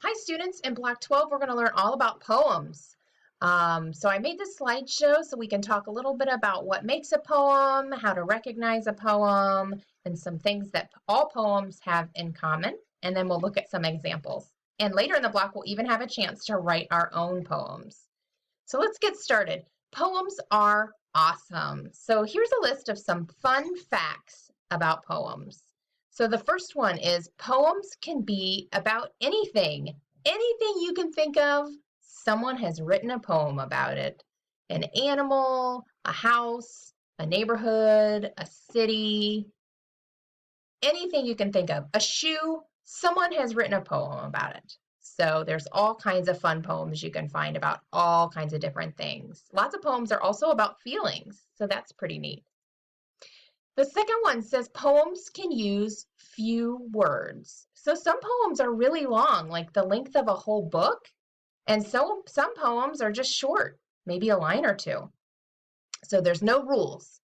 Hi students, in Block 12 we're going to learn all about poems. So I made this slideshow so we can talk a little bit about what makes a poem, how to recognize a poem, and some things that all poems have in common. And then we'll look at some examples. And later in the block we'll even have a chance to write our own poems. So let's get started. Poems are awesome. So here's a list of some fun facts about poems. So the first one is poems can be about anything. Anything you can think of, someone has written a poem about it. An animal, a house, a neighborhood, a city, anything you can think of. A shoe, someone has written a poem about it. So there's all kinds of fun poems you can find about all kinds of different things. Lots of poems are also about feelings, so that's pretty neat. The second one says poems can use few words. So some poems are really long, like the length of a whole book, and so some poems are just short, maybe a line or two. So there's no rules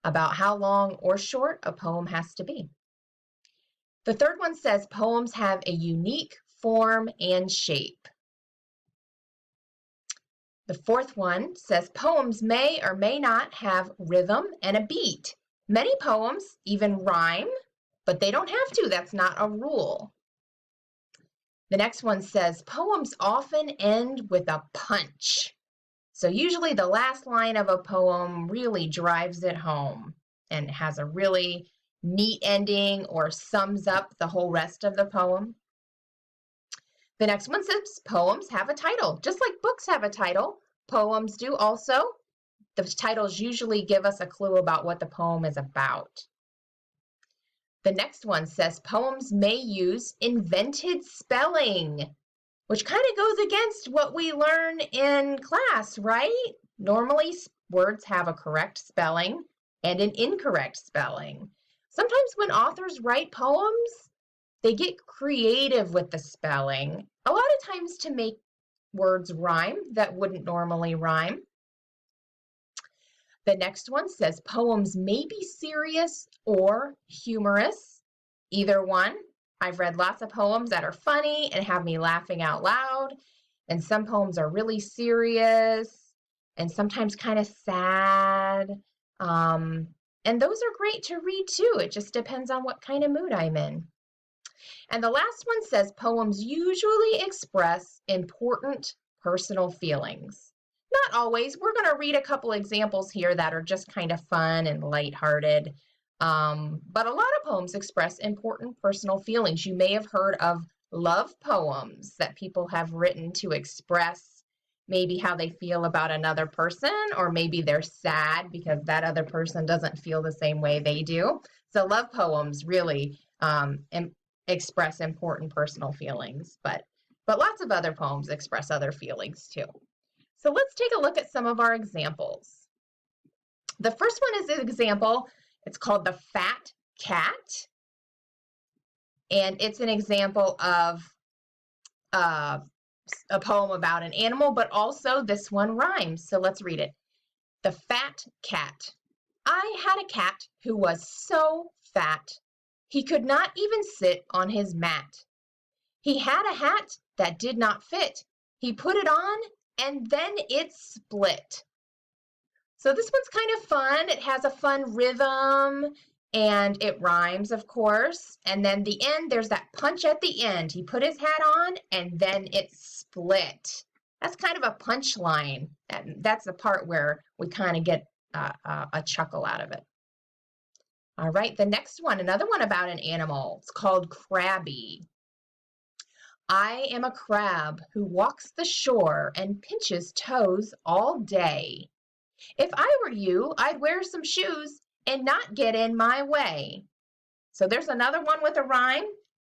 about how long or short a poem has to be. The third one says poems have a unique form and shape. The fourth one says poems may or may not have rhythm and a beat. Many poems even rhyme, but they don't have to. That's not a rule. The next one says poems often end with a punch. So usually the last line of a poem really drives it home and has a really neat ending or sums up the whole rest of the poem. The next one says poems have a title. Just like books have a title, poems do also. The titles usually give us a clue about what the poem is about. The next one says poems may use invented spelling, which kind of goes against what we learn in class, right? Normally, words have a correct spelling and an incorrect spelling. Sometimes when authors write poems, they get creative with the spelling, a lot of times to make words rhyme that wouldn't normally rhyme. The next one says poems may be serious or humorous, either one. I've read lots of poems that are funny and have me laughing out loud, and some poems are really serious and sometimes kind of sad. And those are great to read too. It just depends on what kind of mood I'm in. And the last one says poems usually express important personal feelings. Not always. We're going to read a couple examples here that are just kind of fun and lighthearted. But a lot of poems express important personal feelings. You may have heard of love poems that people have written to express maybe how they feel about another person, or maybe they're sad because that other person doesn't feel the same way they do. So love poems really express important personal feelings, but lots of other poems express other feelings too. So let's take a look at some of our examples. The first one is an example. It's called The Fat Cat, and it's an example of a poem about an animal, but also this one rhymes. So let's read it. The Fat Cat. I had a cat who was so fat, he could not even sit on his mat. He had a hat that did not fit. He put it on, and then it split. So this one's kind of fun. It has a fun rhythm, and it rhymes, of course. And then the end, there's that punch at the end. He put his hat on, and then it split. That's kind of a punchline. That's the part where we kind of get a chuckle out of it. All right, the next one, another one about an animal. It's called Crabby. I am a crab who walks the shore and pinches toes all day. If I were you, I'd wear some shoes and not get in my way. So there's another one with a rhyme.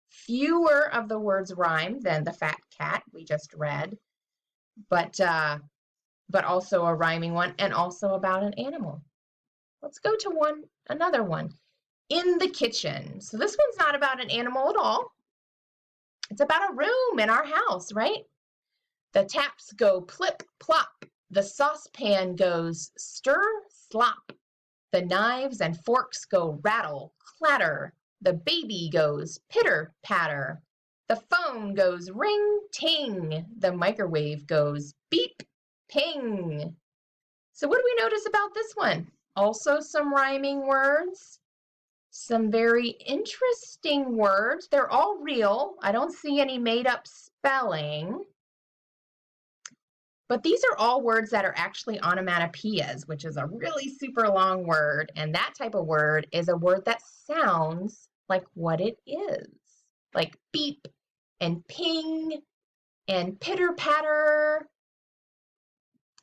Fewer of the words rhyme than the fat cat we just read, but also a rhyming one and also about an animal. Let's go to another one. In the kitchen. So this one's not about an animal at all. It's about a room in our house, right? The taps go plip, plop. The saucepan goes stir, slop. The knives and forks go rattle, clatter. The baby goes pitter, patter. The phone goes ring, ting. The microwave goes beep, ping. So what do we notice about this one? Also some rhyming words, some very interesting words. They're all real. I don't see any made up spelling. But these are all words that are actually onomatopoeias, which is a really super long word. And that type of word is a word that sounds like what it is, like beep and ping and pitter patter.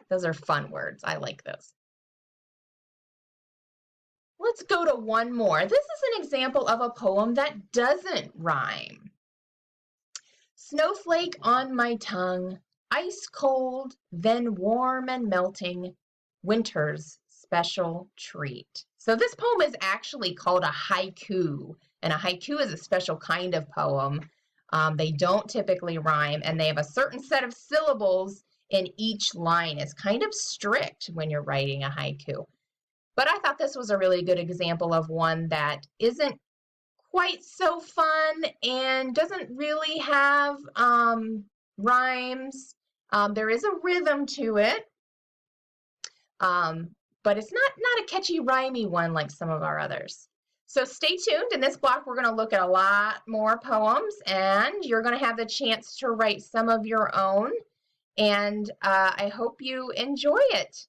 Those are fun words. I like those. Let's go to one more. This is an example of a poem that doesn't rhyme. Snowflake on my tongue, ice cold, then warm and melting, winter's special treat. So this poem is actually called a haiku, and a haiku is a special kind of poem. They don't typically rhyme, and they have a certain set of syllables in each line. It's kind of strict when you're writing a haiku. But I thought this was a really good example of one that isn't quite so fun and doesn't really have rhymes. There is a rhythm to it, but it's not a catchy, rhymey one like some of our others. So stay tuned. In this block, we're going to look at a lot more poems, and you're going to have the chance to write some of your own. And I hope you enjoy it.